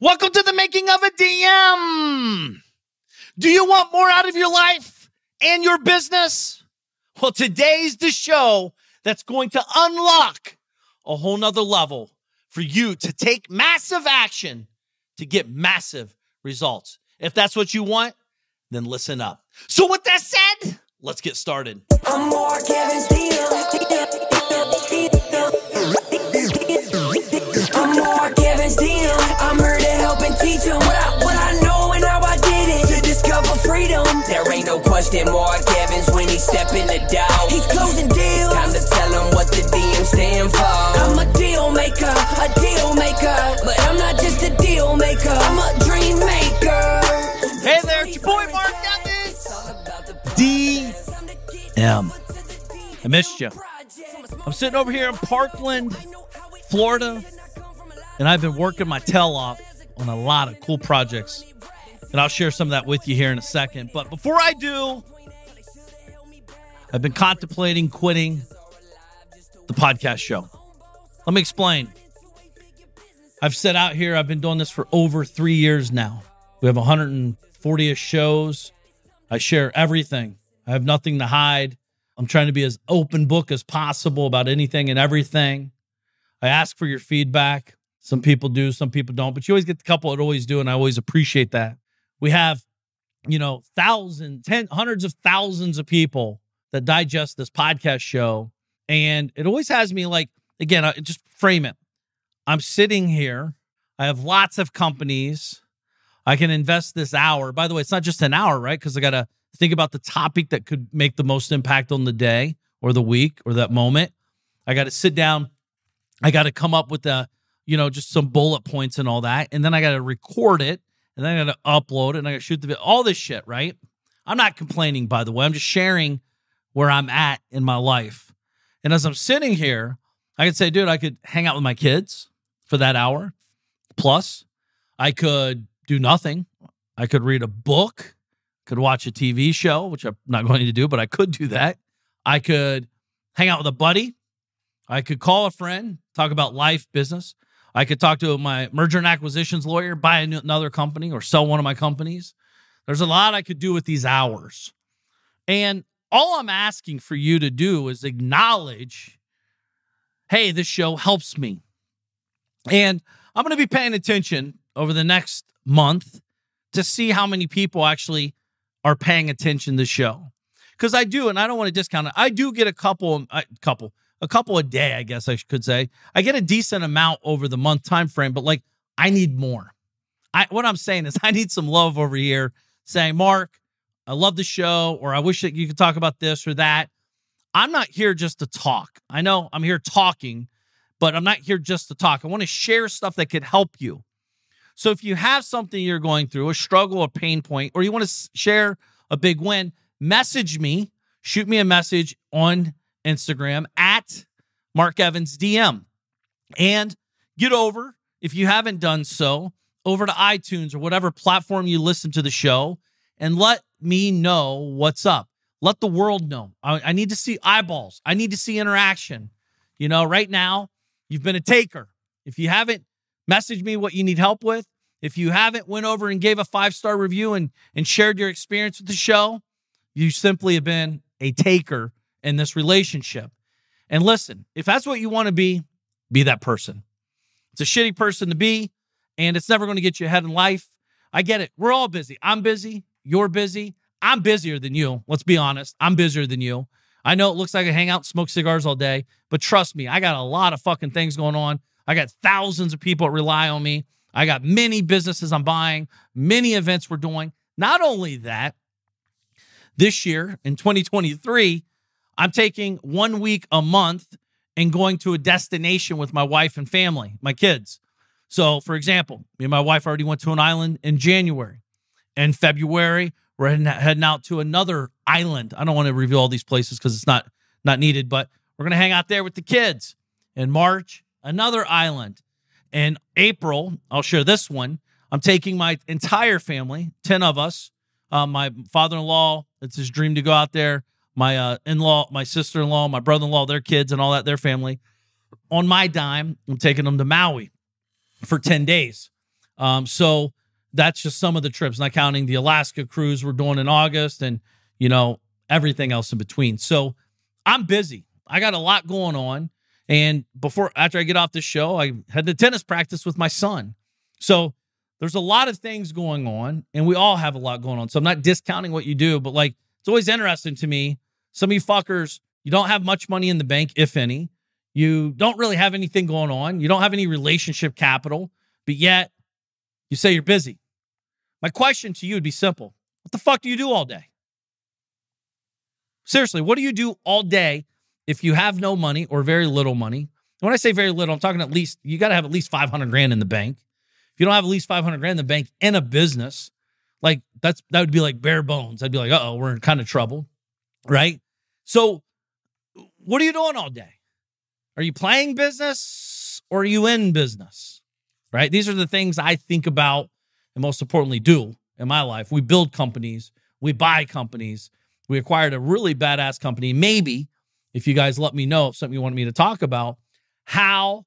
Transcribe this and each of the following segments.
Welcome to the making of a DM. Do you want more out of your life and your business? Well, today's the show that's going to unlock a whole nother level for you to take massive action to get massive results. If that's what you want, then listen up. So with that said, let's get started. I'm Mark Evans, I'm Mark Evans, I'm here to help and teach them what I know and how I did it to discover freedom. There ain't no question Mark Evans when he step in the door. He's closing deals. Time to tell him what the DM stand for. I'm a deal maker, but I'm not just a deal maker. I'm a dream maker. Hey there, it's your boy Mark Evans. DM. I missed you. I'm sitting over here in Parkland, Florida, and I've been working my tail off on a lot of cool projects. And I'll share some of that with you here in a second. But before I do, I've been contemplating quitting the podcast show. Let me explain. I've set out here, I've been doing this for over 3 years now. We have 140-ish shows. I share everything. I have nothing to hide. I'm trying to be as open book as possible about anything and everything. I ask for your feedback. Some people do, some people don't, but you always get the couple that always do, and I always appreciate that. We have, hundreds of thousands of people that digest this podcast show, and it always has me like, again, I just frame it. I'm sitting here. I have lots of companies. I can invest this hour. By the way, it's not just an hour, right? Because I got to think about the topic that could make the most impact on the day or the week or that moment. I got to sit down. I got to come up with just some bullet points and all that. And then I got to record it. And then I got to upload it. And I got to shoot the video. All this shit, right? I'm not complaining, by the way. I'm just sharing where I'm at in my life. And as I'm sitting here, I could say, dude, I could hang out with my kids for that hour. Plus, I could do nothing. I could read a book. Could watch a TV show, which I'm not going to do, but I could do that. I could hang out with a buddy. I could call a friend, talk about life, business. I could talk to my merger and acquisitions lawyer, buy another company or sell one of my companies. There's a lot I could do with these hours. And all I'm asking for you to do is acknowledge, hey, this show helps me. And I'm going to be paying attention over the next month to see how many people actually are paying attention to the show. Because I do, and I don't want to discount it. I do get a couple a day, I guess I could say. I get a decent amount over the month time frame, but like I need more. What I'm saying is I need some love over here saying, Mark, I love the show, or I wish that you could talk about this or that. I'm not here just to talk. I know I'm here talking, but I'm not here just to talk. I want to share stuff that could help you. So if you have something you're going through, a struggle, a pain point, or you want to share a big win, message me, shoot me a message on Instagram at Mark Evans DM. And get over, if you haven't done so, over to iTunes or whatever platform you listen to the show and let me know what's up. Let the world know. I need to see eyeballs. I need to see interaction. Right now, you've been a taker. If you haven't messaged me what you need help with, if you haven't went over and gave a 5-star review and shared your experience with the show, you simply have been a taker in this relationship. And listen, if that's what you want to be that person. It's a shitty person to be, and it's never going to get you ahead in life. I get it. We're all busy. I'm busy. You're busy. I'm busier than you. Let's be honest. I'm busier than you. I know it looks like I hang out and smoke cigars all day, but trust me, I got a lot of fucking things going on. I got thousands of people that rely on me. I got many businesses I'm buying, many events we're doing. Not only that, this year in 2023, I'm taking 1 week a month and going to a destination with my wife and family, my kids. So, for example, me and my wife already went to an island in January. In February, we're heading out to another island. I don't want to reveal all these places because it's not needed, but we're going to hang out there with the kids. In March, another island. In April, I'll share this one. I'm taking my entire family, 10 of us, my father-in-law, it's his dream to go out there, my in-law, my sister-in-law, my brother-in-law, their kids and all that, their family. On my dime, I'm taking them to Maui for 10 days. So that's just some of the trips, not counting the Alaska cruise we're doing in August and, everything else in between. So I'm busy. I got a lot going on. And after I get off this show, I had the tennis practice with my son. So there's a lot of things going on, and we all have a lot going on. So I'm not discounting what you do, but it's always interesting to me. Some of you fuckers, you don't have much money in the bank, if any. You don't really have anything going on. You don't have any relationship capital, but yet you say you're busy. My question to you would be simple. What the fuck do you do all day? Seriously, what do you do all day if you have no money or very little money? When I say very little, I'm talking at least, you got to have at least 500 grand in the bank. If you don't have at least 500 grand in the bank in a business, that would be like bare bones. I'd be like, uh-oh, we're in kind of trouble, right? So what are you doing all day? Are you playing business or are you in business, right? These are the things I think about and most importantly do in my life. We build companies. We buy companies. We acquired a really badass company. Maybe, if you guys let me know if something you wanted me to talk about, how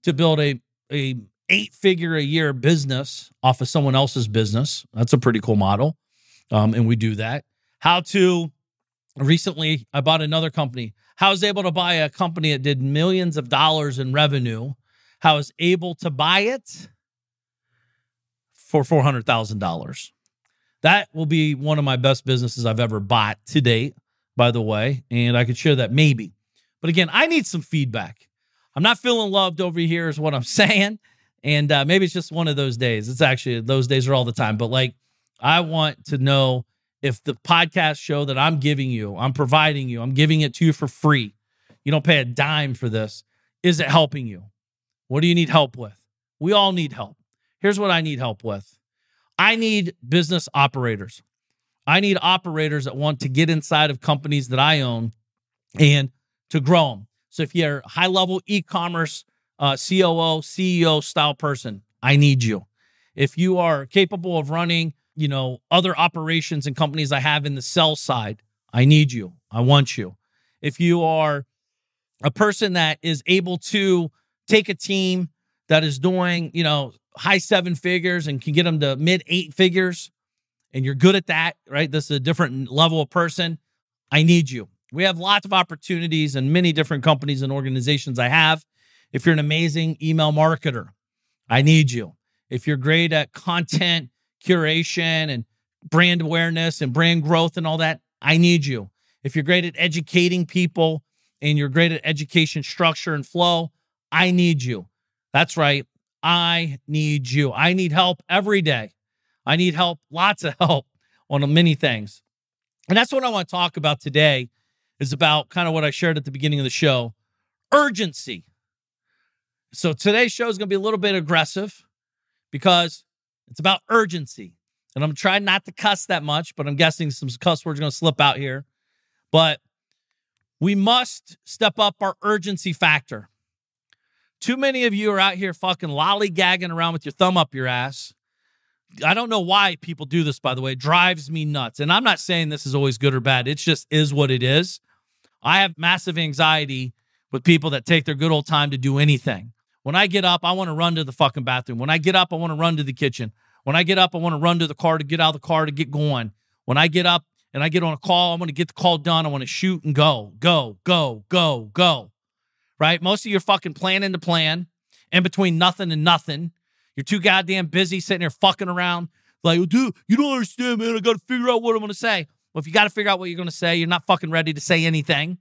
to build a 8-figure a year business off of someone else's business. That's a pretty cool model. And we do that. Recently, I bought another company. How I was able to buy a company that did millions of dollars in revenue. How I was able to buy it for $400,000. That will be one of my best businesses I've ever bought to date, by the way. And I could share that maybe. But again, I need some feedback. I'm not feeling loved over here is what I'm saying. And maybe it's just one of those days. It's actually, those days are all the time. But I want to know if the podcast show that I'm giving you, I'm providing you, I'm giving it to you for free. You don't pay a dime for this. Is it helping you? What do you need help with? We all need help. Here's what I need help with. I need business operators. I need operators that want to get inside of companies that I own and to grow them. So if you're a high-level e-commerce COO, CEO style person, I need you. If you are capable of running, other operations and companies I have in the sell side, I need you. I want you. If you are a person that is able to take a team that is doing, high 7 figures and can get them to mid 8 figures, and you're good at that, right? This is a different level of person. I need you. We have lots of opportunities in many different companies and organizations I have. If you're an amazing email marketer, I need you. If you're great at content curation and brand awareness and brand growth and all that, I need you. If you're great at educating people and you're great at education structure and flow, I need you. That's right. I need you. I need help every day. I need help, lots of help on many things. And that's what I want to talk about today is about kind of what I shared at the beginning of the show, urgency. So today's show is going to be a little bit aggressive because it's about urgency. And I'm trying not to cuss that much, but I'm guessing some cuss words are going to slip out here. But we must step up our urgency factor. Too many of you are out here fucking lollygagging around with your thumb up your ass. I don't know why people do this, by the way. It drives me nuts. And I'm not saying this is always good or bad. It just is what it is. I have massive anxiety with people that take their good old time to do anything. When I get up, I want to run to the fucking bathroom. When I get up, I want to run to the kitchen. When I get up, I want to run to the car to get out of the car to get going. When I get up and I get on a call, I want to get the call done. I want to shoot and go. Right? Most of you are fucking planning to plan in between nothing and nothing. You're too goddamn busy sitting there fucking around. Like, dude, you don't understand, man. I got to figure out what I'm going to say. Well, if you got to figure out what you're going to say, you're not fucking ready to say anything.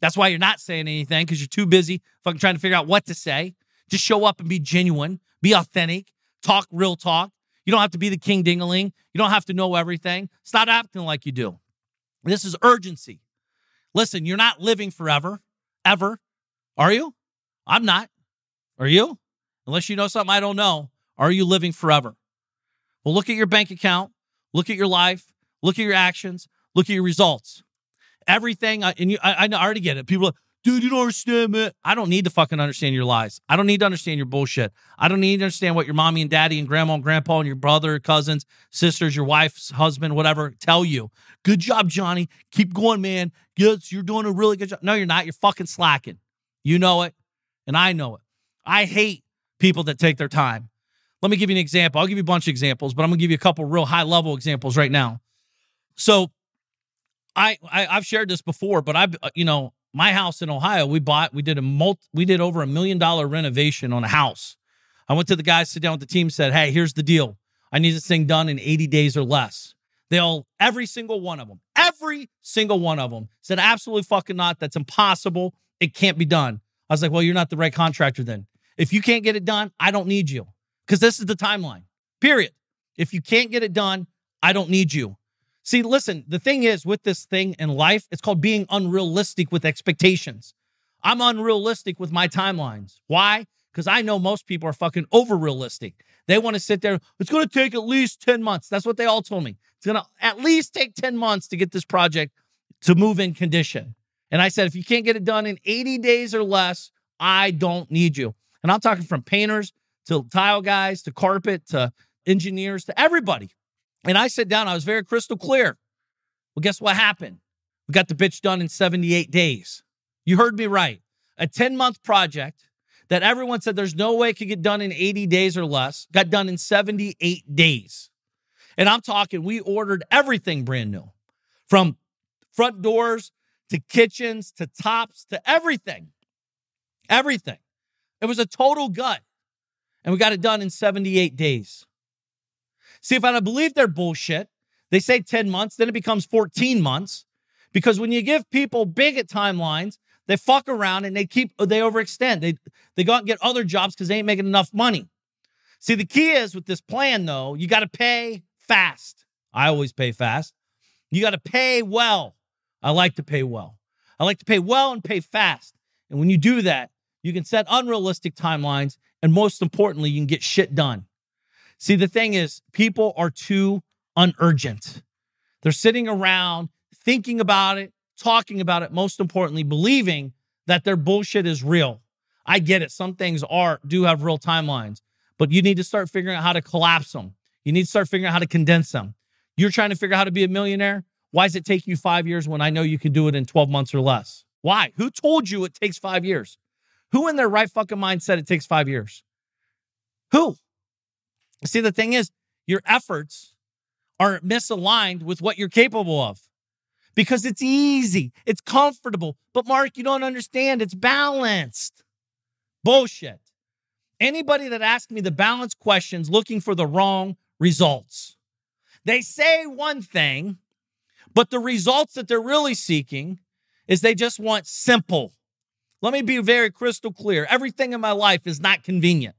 That's why you're not saying anything, because you're too busy fucking trying to figure out what to say. Just show up and be genuine. Be authentic. Talk real talk. You don't have to be the king ding-a-ling. You don't have to know everything. Stop acting like you do. This is urgency. Listen, you're not living forever, ever. Are you? I'm not. Are you? Unless you know something I don't know. Are you living forever? Well, look at your bank account. Look at your life. Look at your actions. Look at your results. Everything. I already get it. People are like, dude, you don't understand, man. I don't need to fucking understand your lies. I don't need to understand your bullshit. I don't need to understand what your mommy and daddy and grandma and grandpa and your brother, cousins, sisters, your wife's husband, whatever, tell you. Good job, Johnny. Keep going, man. Yes, you're doing a really good job. No, you're not. You're fucking slacking. You know it, and I know it. I hate people that take their time. Let me give you an example. I'll give you a bunch of examples, but I'm going to give you a couple real high-level examples right now. So I've shared this before, but my house in Ohio, we did over $1 million renovation on a house. I went to the guys, sit down with the team, said, hey, here's the deal. I need this thing done in 80 days or less. Every single one of them said, absolutely fucking not. That's impossible. It can't be done. I was like, well, you're not the right contractor then. If you can't get it done, I don't need you. Because this is the timeline, period. If you can't get it done, I don't need you. See, listen, the thing is with this thing in life, it's called being unrealistic with expectations. I'm unrealistic with my timelines. Why? Because I know most people are fucking over-realistic. They want to sit there. It's going to take at least 10 months. That's what they all told me. It's going to at least take 10 months to get this project to move in condition. And I said, if you can't get it done in 80 days or less, I don't need you. And I'm talking from painters to tile guys to carpet to engineers to everybody. And I sat down. I was very crystal clear. Well, guess what happened? We got the bitch done in 78 days. You heard me right. A 10-month project that everyone said there's no way it could get done in 80 days or less got done in 78 days. And I'm talking, we ordered everything brand new, from front doors to kitchens to tops to everything. Everything. It was a total gut. And we got it done in 78 days. See, if I don't believe their bullshit, they say 10 months, then it becomes 14 months. Because when you give people big timelines, they fuck around and they overextend. They go out and get other jobs because they ain't making enough money. See, the key is with this plan, though, you got to pay fast. I always pay fast. You got to pay well. I like to pay well. I like to pay well and pay fast. And when you do that, you can set unrealistic timelines. And most importantly, you can get shit done. See, the thing is, people are too unurgent. They're sitting around thinking about it, talking about it, most importantly, believing that their bullshit is real. I get it. Some things do have real timelines, but you need to start figuring out how to collapse them. You need to start figuring out how to condense them. You're trying to figure out how to be a millionaire? Why does it take you 5 years when I know you can do it in 12 months or less? Why? Who told you it takes 5 years? Who in their right fucking mind said it takes 5 years? Who? See, the thing is, your efforts are misaligned with what you're capable of because it's easy. It's comfortable. But Mark, you don't understand. It's balanced. Bullshit. Anybody that asks me the balanced questions looking for the wrong results. They say one thing, but the results that they're really seeking is they just want simple. Let me be very crystal clear. Everything in my life is not convenient.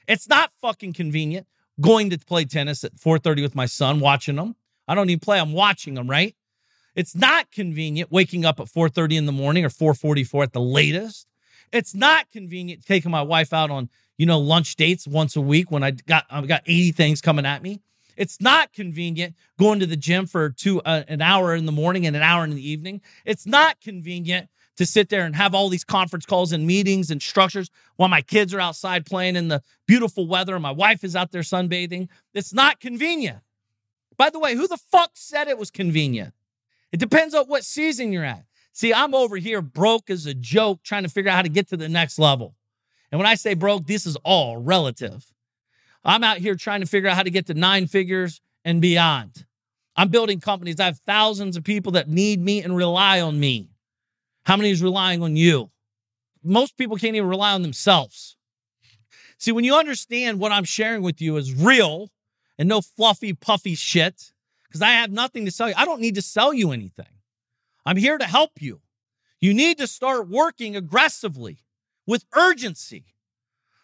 It's not fucking convenient going to play tennis at 4:30 with my son, watching him. I don't even play. I'm watching him, right? It's not convenient waking up at 4:30 in the morning or 4:44 at the latest. It's not convenient taking my wife out on, lunch dates once a week when I've got 80 things coming at me. It's not convenient going to the gym for an hour in the morning and an hour in the evening. It's not convenient to sit there and have all these conference calls and meetings and structures while my kids are outside playing in the beautiful weather and my wife is out there sunbathing. It's not convenient. By the way, who the fuck said it was convenient? It depends on what season you're at. See, I'm over here broke as a joke trying to figure out how to get to the next level. And when I say broke, this is all relative. I'm out here trying to figure out how to get to 9 figures and beyond. I'm building companies. I have thousands of people that need me and rely on me. How many is relying on you? Most people can't even rely on themselves. See, when you understand what I'm sharing with you is real and no fluffy, puffy shit, because I have nothing to sell you. I don't need to sell you anything. I'm here to help you. You need to start working aggressively with urgency.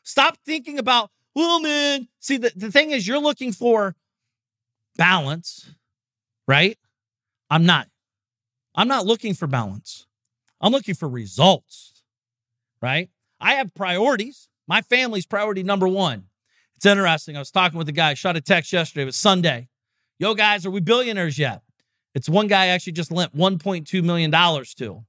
Stop thinking about, well, man. See, the thing is, you're looking for balance, right? I'm not looking for balance. I'm looking for results, right? I have priorities. My family's priority number one. It's interesting. I was talking with a guy, shot a text yesterday. It was Sunday. Yo, guys, are we billionaires yet? It's one guy actually just lent $1.2 million to.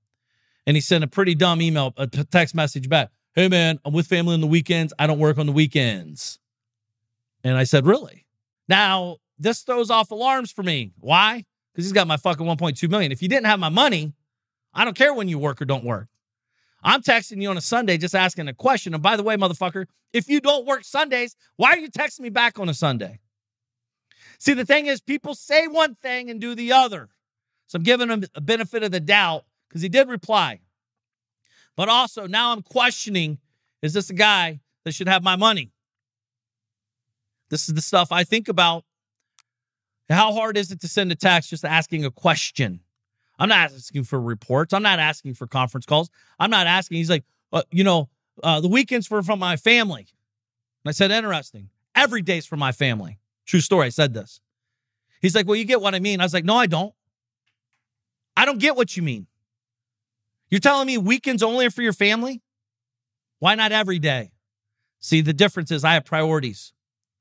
And he sent a pretty dumb email, a text message back. Hey, man, I'm with family on the weekends. I don't work on the weekends. And I said, really? Now, this throws off alarms for me. Why? Because he's got my fucking $1.2 million. If you didn't have my money, I don't care when you work or don't work. I'm texting you on a Sunday just asking a question. And by the way, motherfucker, if you don't work Sundays, why are you texting me back on a Sunday? See, the thing is, people say one thing and do the other. So I'm giving him a benefit of the doubt because he did reply. But also, now I'm questioning, is this a guy that should have my money? This is the stuff I think about. How hard is it to send a text just asking a question? I'm not asking for reports. I'm not asking for conference calls. I'm not asking. He's like, the weekends for my family. And I said, interesting. Every day's for my family. True story. I said this. He's like, well, you get what I mean. I was like, no, I don't. I don't get what you mean. You're telling me weekends only are for your family? Why not every day? See, the difference is I have priorities.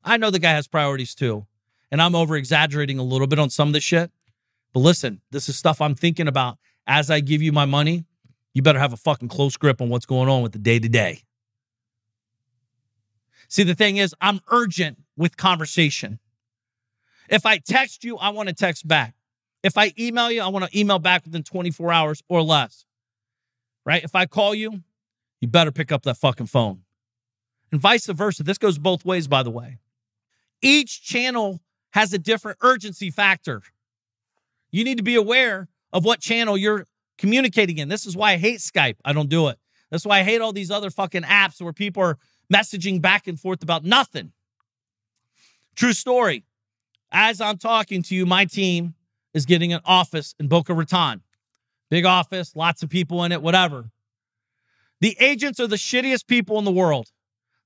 I know the guy has priorities too. And I'm over-exaggerating a little bit on some of this shit. But listen, this is stuff I'm thinking about. As I give you my money, you better have a fucking close grip on what's going on with the day-to-day. See, the thing is, I'm urgent with conversation. If I text you, I want to text back. If I email you, I want to email back within 24 hours or less. Right? If I call you, you better pick up that fucking phone. And vice versa. This goes both ways, by the way. Each channel has a different urgency factor. You need to be aware of what channel you're communicating in. This is why I hate Skype. I don't do it. That's why I hate all these other fucking apps where people are messaging back and forth about nothing. True story. As I'm talking to you, my team is getting an office in Boca Raton. Big office, lots of people in it, whatever. The agents are the shittiest people in the world.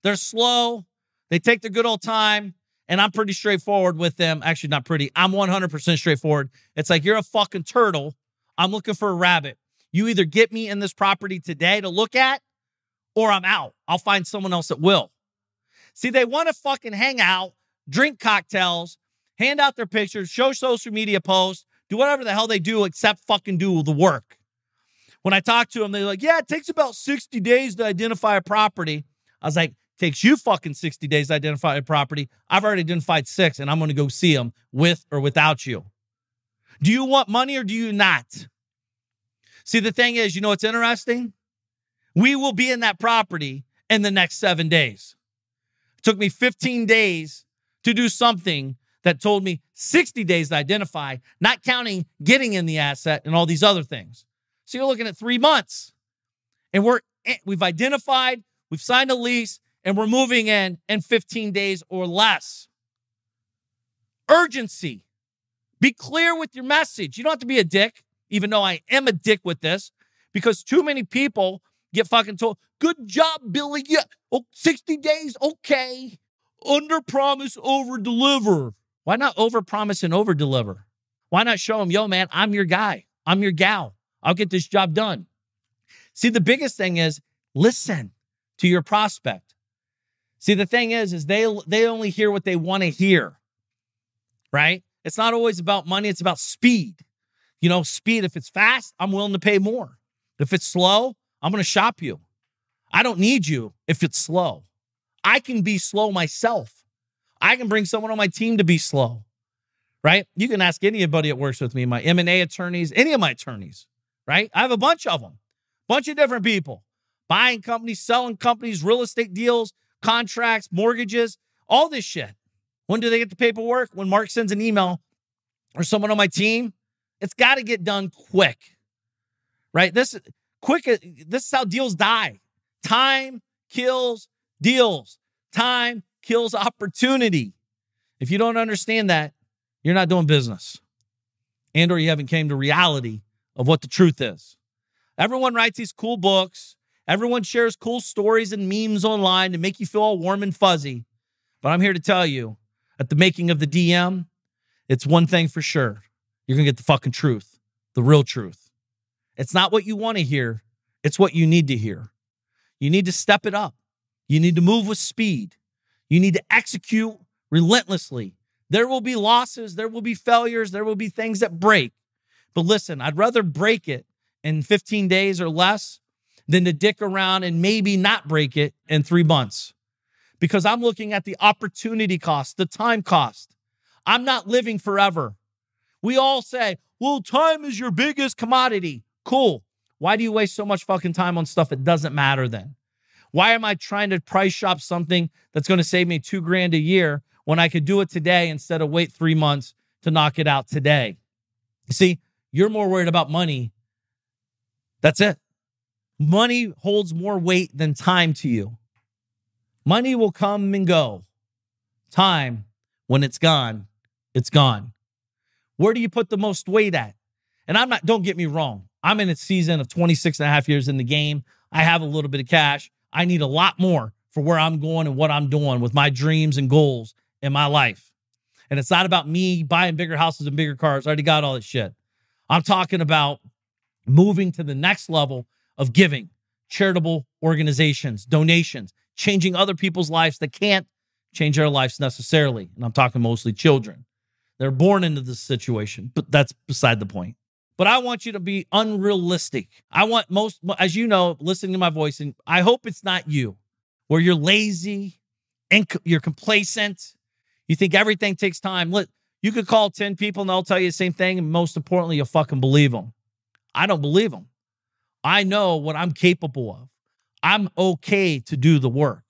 They're slow. They take their good old time. And I'm pretty straightforward with them. Actually, not pretty. I'm 100% straightforward. It's like, you're a fucking turtle. I'm looking for a rabbit. You either get me in this property today to look at, or I'm out. I'll find someone else that will. See, they want to fucking hang out, drink cocktails, hand out their pictures, show social media posts, do whatever the hell they do except fucking do the work. When I talk to them, they're like, yeah, it takes about 60 days to identify a property. I was like, takes you fucking 60 days to identify a property. I've already identified 6, and I'm going to go see them with or without you. Do you want money or do you not? See, the thing is, you know what's interesting? We will be in that property in the next 7 days. It took me 15 days to do something that told me 60 days to identify, not counting getting in the asset and all these other things. So you're looking at 3 months. And we've identified, we've signed a lease, and we're moving in 15 days or less. Urgency. Be clear with your message. You don't have to be a dick, even though I am a dick with this, because too many people get fucking told, good job, Billy. Yeah, 60 days, okay. Under promise, over deliver. Why not over promise and over deliver? Why not show them, yo, man, I'm your guy. I'm your gal. I'll get this job done. See, the biggest thing is listen to your prospect. See, the thing is they only hear what they want to hear, right? It's not always about money. It's about speed. You know, speed. If it's fast, I'm willing to pay more. If it's slow, I'm going to shop you. I don't need you if it's slow. I can be slow myself. I can bring someone on my team to be slow, right? You can ask anybody that works with me, my M&A attorneys, any of my attorneys, right? I have a bunch of them, bunch of different people, buying companies, selling companies, real estate deals, contracts, mortgages, all this shit. When do they get the paperwork? When Mark sends an email or someone on my team, it's got to get done quick, right? This is how deals die. Time kills deals. Time kills opportunity. If you don't understand that, you're not doing business. And or you haven't came to reality of what the truth is. Everyone writes these cool books. Everyone shares cool stories and memes online to make you feel all warm and fuzzy. But I'm here to tell you, at the making of the DM, it's one thing for sure. You're going to get the fucking truth, the real truth. It's not what you want to hear. It's what you need to hear. You need to step it up. You need to move with speed. You need to execute relentlessly. There will be losses. There will be failures. There will be things that break. But listen, I'd rather break it in 15 days or less than to dick around and maybe not break it in 3 months. Because I'm looking at the opportunity cost, the time cost. I'm not living forever. We all say, well, time is your biggest commodity. Cool. Why do you waste so much fucking time on stuff that doesn't matter then? Why am I trying to price shop something that's going to save me $2,000 a year when I could do it today instead of wait 3 months to knock it out today? See, you're more worried about money. That's it. Money holds more weight than time to you. Money will come and go. Time, when it's gone, it's gone. Where do you put the most weight at? And don't get me wrong. I'm in a season of 26 and a half years in the game. I have a little bit of cash. I need a lot more for where I'm going and what I'm doing with my dreams and goals in my life. And it's not about me buying bigger houses and bigger cars. I already got all that shit. I'm talking about moving to the next level of giving, charitable organizations, donations, changing other people's lives that can't change their lives necessarily. And I'm talking mostly children. They're born into this situation, but that's beside the point. But I want you to be unrealistic. I want most, as you know, listening to my voice, and I hope it's not you, where you're lazy and you're complacent. You think everything takes time. You could call 10 people and they'll tell you the same thing. And most importantly, you'll fucking believe them. I don't believe them. I know what I'm capable of. I'm okay to do the work.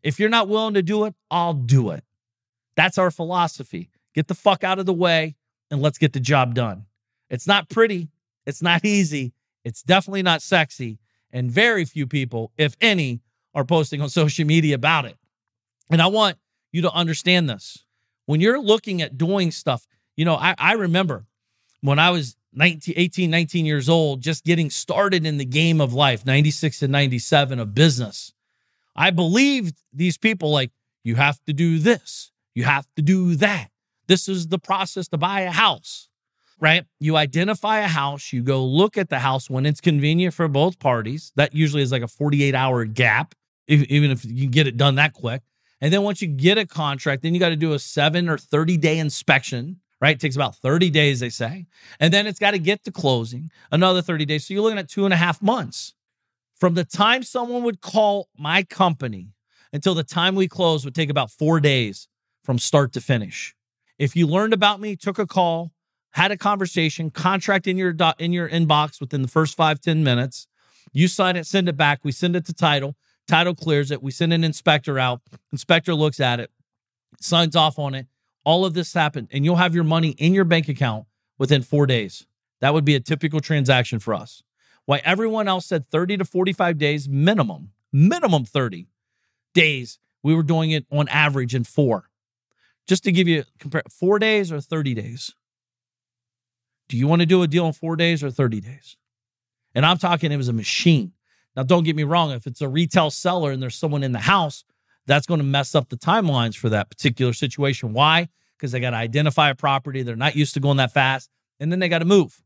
If you're not willing to do it, I'll do it. That's our philosophy. Get the fuck out of the way and let's get the job done. It's not pretty. It's not easy. It's definitely not sexy. And very few people, if any, are posting on social media about it. And I want you to understand this. When you're looking at doing stuff, I remember when I was 18, 19 years old, just getting started in the game of life, 96 and 97 of business. I believed these people like, you have to do this. You have to do that. This is the process to buy a house, right? You identify a house. You go look at the house when it's convenient for both parties. That usually is like a 48-hour gap, even if you can get it done that quick. And then once you get a contract, then you got to do a 7 or 30-day inspection, right? It takes about 30 days, they say. And then it's got to get to closing, another 30 days. So you're looking at 2.5 months. From the time someone would call my company until the time we close would take about 4 days from start to finish. If you learned about me, took a call, had a conversation, contract in your inbox within the first 5-10 minutes, you sign it, send it back. We send it to title. Title clears it. We send an inspector out. Inspector looks at it, signs off on it. All of this happened, and you'll have your money in your bank account within 4 days. That would be a typical transaction for us. Why everyone else said 30 to 45 days minimum 30 days. We were doing it on average in 4. Just to give you, compare 4 days or 30 days. Do you want to do a deal in 4 days or 30 days? And I'm talking, it was a machine. Now, don't get me wrong. If it's a retail seller and there's someone in the house, that's going to mess up the timelines for that particular situation. Why? Because they got to identify a property. They're not used to going that fast. And then they got to move.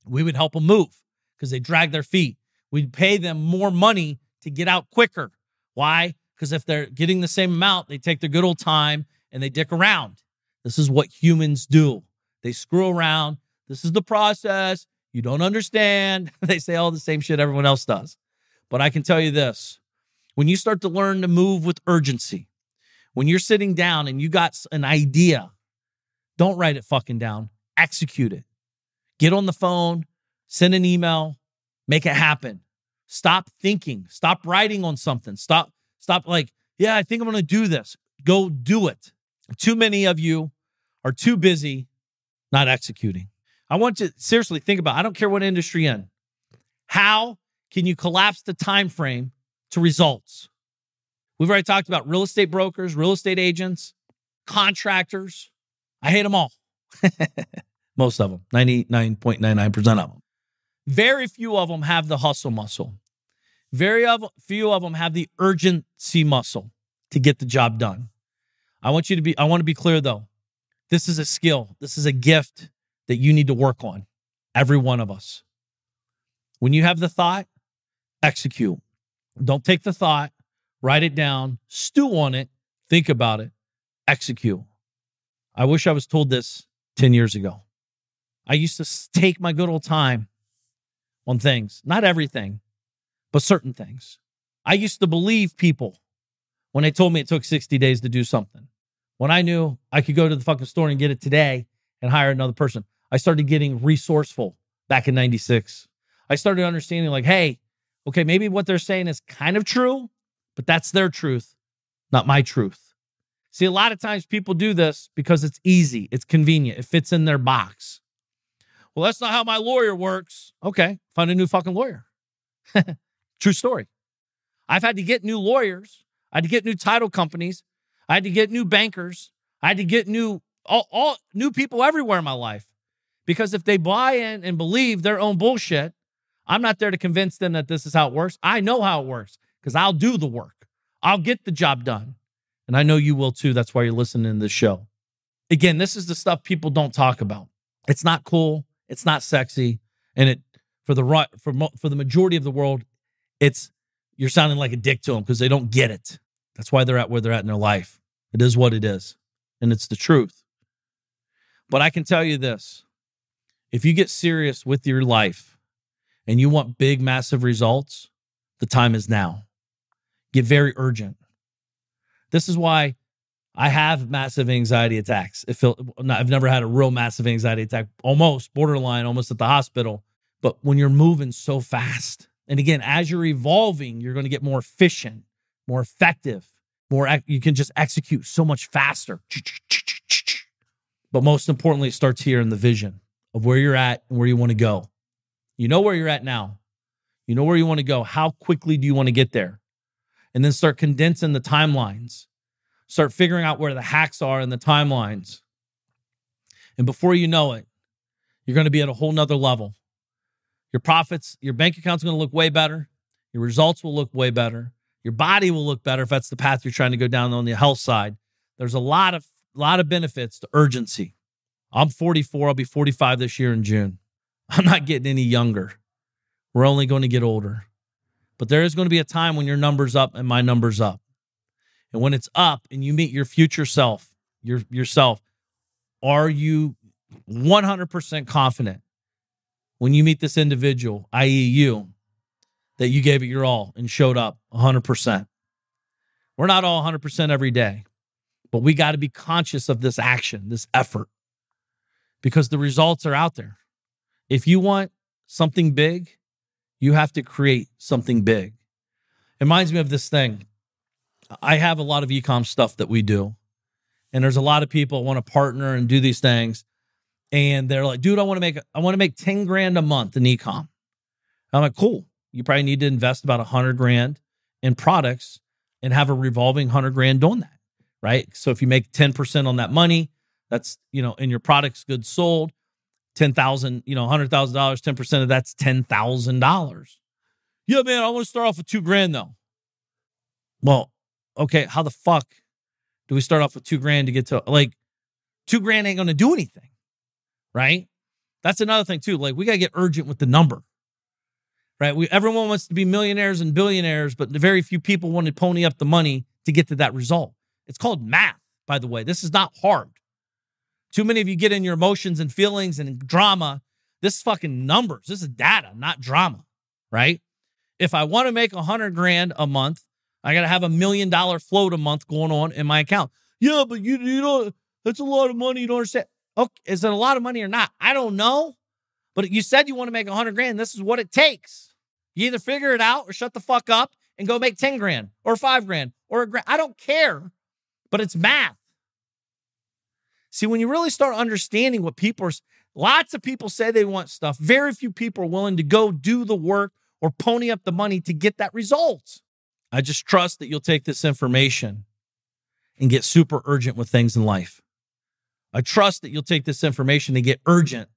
We would help them move because they drag their feet. We'd pay them more money to get out quicker. Why? Because if they're getting the same amount, they take their good old time and they dick around. This is what humans do. They screw around. This is the process. You don't understand. They say all the same shit everyone else does. But I can tell you this. When you start to learn to move with urgency, when you're sitting down and you got an idea, don't write it fucking down. Execute it. Get on the phone, send an email, make it happen. Stop thinking. Stop writing on something. Stop like, yeah, I think I'm going to do this. Go do it. Too many of you are too busy not executing. I want you to seriously think about, I don't care what industry you're in. How can you collapse the time frame to results? We've already talked about real estate brokers, real estate agents, contractors. I hate them all. Most of them, 99.99% of them. Very few of them have the hustle muscle. Very few of them have the urgency muscle to get the job done. I want to be clear though. This is a skill. This is a gift that you need to work on. Every one of us. When you have the thought, execute. Don't take the thought, write it down, stew on it, think about it, execute. I wish I was told this 10 years ago. I used to take my good old time on things. Not everything, but certain things. I used to believe people when they told me it took 60 days to do something. When I knew I could go to the fucking store and get it today and hire another person. I started getting resourceful back in 96. I started understanding like, hey, okay, maybe what they're saying is kind of true, but that's their truth, not my truth. See, a lot of times people do this because it's easy, it's convenient, it fits in their box. Well, that's not how my lawyer works. Okay, find a new fucking lawyer. True story. I've had to get new lawyers. I had to get new title companies. I had to get new bankers. I had to get all new people everywhere in my life. Because if they buy in and believe their own bullshit, I'm not there to convince them that this is how it works. I know how it works because I'll do the work. I'll get the job done. And I know you will too. That's why you're listening to this show. Again, this is the stuff people don't talk about. It's not cool. It's not sexy. And for the majority of the world, you're sounding like a dick to them because they don't get it. That's why they're at where they're at in their life. It is what it is. And it's the truth. But I can tell you this. If you get serious with your life and you want big, massive results, the time is now. Get very urgent. This is why I have massive anxiety attacks. I've never had a real massive anxiety attack, almost borderline, almost at the hospital. But when you're moving so fast, and again, as you're evolving, you're going to get more efficient, more effective, you can just execute so much faster. But most importantly, it starts here in the vision of where you're at and where you want to go. You know where you're at now. You know where you want to go. How quickly do you want to get there? And then start condensing the timelines. Start figuring out where the hacks are in the timelines. And before you know it, you're going to be at a whole nother level. Your profits, your bank account's going to look way better. Your results will look way better. Your body will look better if that's the path you're trying to go down on the health side. There's a lot of benefits to urgency. I'm 44. I'll be 45 this year in June. I'm not getting any younger. We're only going to get older. But there is going to be a time when your number's up and my number's up. And when it's up and you meet your future self, yourself, are you 100% confident when you meet this individual, i.e. you, that you gave it your all and showed up 100%? We're not all 100% every day, but we got to be conscious of this action, this effort, because the results are out there. If you want something big, you have to create something big. It reminds me of this thing. I have a lot of e-com stuff that we do. And there's a lot of people who want to partner and do these things. And they're like, dude, I want to make 10 grand a month in e-com. I'm like, cool. You probably need to invest about 100 grand in products and have a revolving 100 grand doing that. Right. So if you make 10% on that money, that's, in your products, goods sold, $10,000, $100,000, 10% of that's $10,000. Yeah, man, I want to start off with $2,000 though. Well, okay, how the fuck do we start off with $2,000 to get to $2,000 ain't going to do anything, right? That's another thing too. Like we got to get urgent with the number, right? Everyone wants to be millionaires and billionaires, but very few people want to pony up the money to get to that result. It's called math, by the way. This is not hard. Too many of you get in your emotions and feelings and drama. This is fucking numbers. This is data, not drama, right? If I want to make 100 grand a month, I got to have $1 million float a month going on in my account. Yeah, but you know, that's a lot of money. You don't understand. Okay, is it a lot of money or not? I don't know. But you said you want to make 100 grand. This is what it takes. You either figure it out or shut the fuck up and go make 10 grand or 5 grand or $1,000. I don't care, but it's math. See, when you really start understanding what lots of people say they want stuff. Very few people are willing to go do the work or pony up the money to get that result. I just trust that you'll take this information and get super urgent with things in life. I trust that you'll take this information and get urgent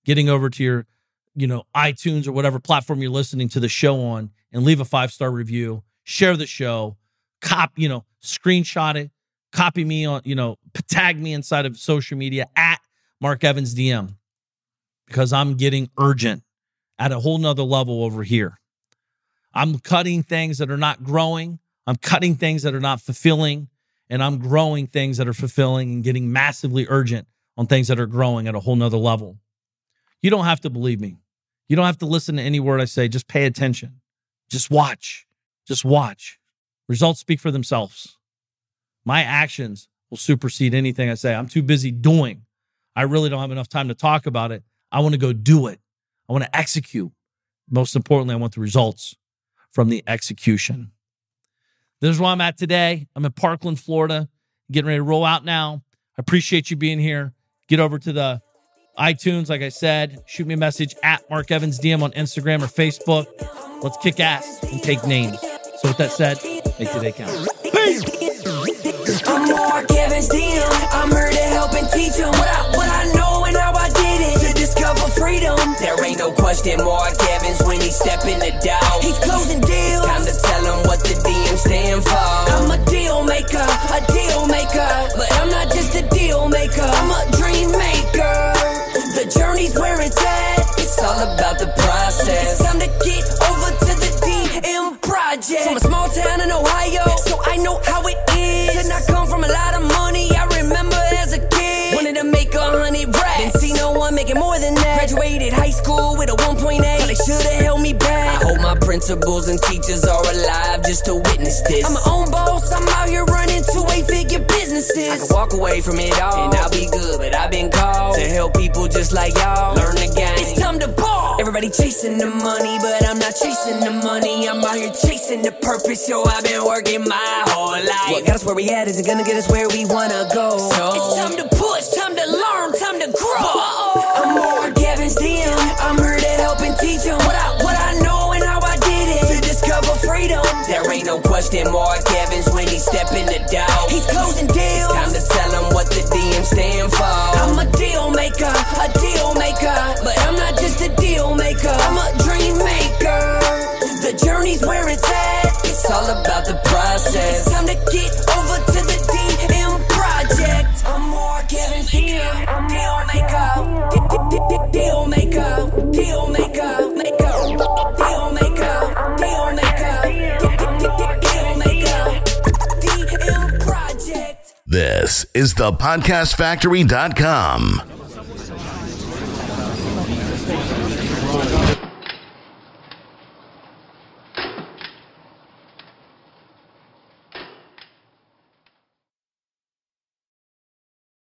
getting over to your, iTunes or whatever platform you're listening to the show on and leave a 5-star review, share the show, screenshot it, copy me on, tag me inside of social media at Mark Evans DM, because I'm getting urgent at a whole nother level over here. I'm cutting things that are not growing. I'm cutting things that are not fulfilling, and I'm growing things that are fulfilling and getting massively urgent on things that are growing at a whole nother level. You don't have to believe me. You don't have to listen to any word I say. Just pay attention. Just watch. Just watch. Results speak for themselves. My actions will supersede anything I say. I'm too busy doing. I really don't have enough time to talk about it. I want to go do it. I want to execute. Most importantly, I want the results from the execution. This is where I'm at today. I'm in Parkland, Florida, getting ready to roll out now. I appreciate you being here. Get over to the iTunes, like I said. Shoot me a message at Mark Evans DM on Instagram or Facebook. Let's kick ass and take names. So with that said, make today count. Peace! I'm Mark Evans DM. I'm here to help and teach them what I know and how I did it to discover freedom. There ain't no question Mark Evans when he step in the door. He's closing deals. It's time to tell him what the DM stand for. I'm a deal maker, but I'm not just a deal maker. I'm a dream maker. The journey's where it's at. It's all about the process. It's time to get over to the DM Project. From a small town in Ohio, so I know how it is. And I come from a lot of money. I remember as a kid, wanted to make 100 racks. Didn't see no one making more than that. Graduated high school with a 1.8. They should've held me back. I hope my principals and teachers are alive just to witness this. I'm my own boss. I'm out here running 2-8-figure businesses. I can walk away from it all and I'll be good, but I've been called to help people just like y'all learn the game. It's time to ball. Everybody chasing the money, but I'm not chasing the money. I'm out here chasing the purpose, yo. I've been working my whole life. What got us where we at isn't gonna get us where we wanna go. So it's time to push, time to learn, time to grow. I'm Mark Evans DM. I'm here to help and teach them what I know and how I did it to discover freedom. There ain't no question Mark Evans when he step in the door. He's closing deals. It's time to tell him what the DM stand for. I'm a deal maker, but I'm not just a deal maker. I'm a dream maker. The journey's where it's at. It's all about the process. It's time to get over to the DM Project. I'm Mark Evans here. Deal maker. Deal maker. Deal maker. Deal maker. Deal maker. Deal maker. DM Project. This is the podcastfactory.com.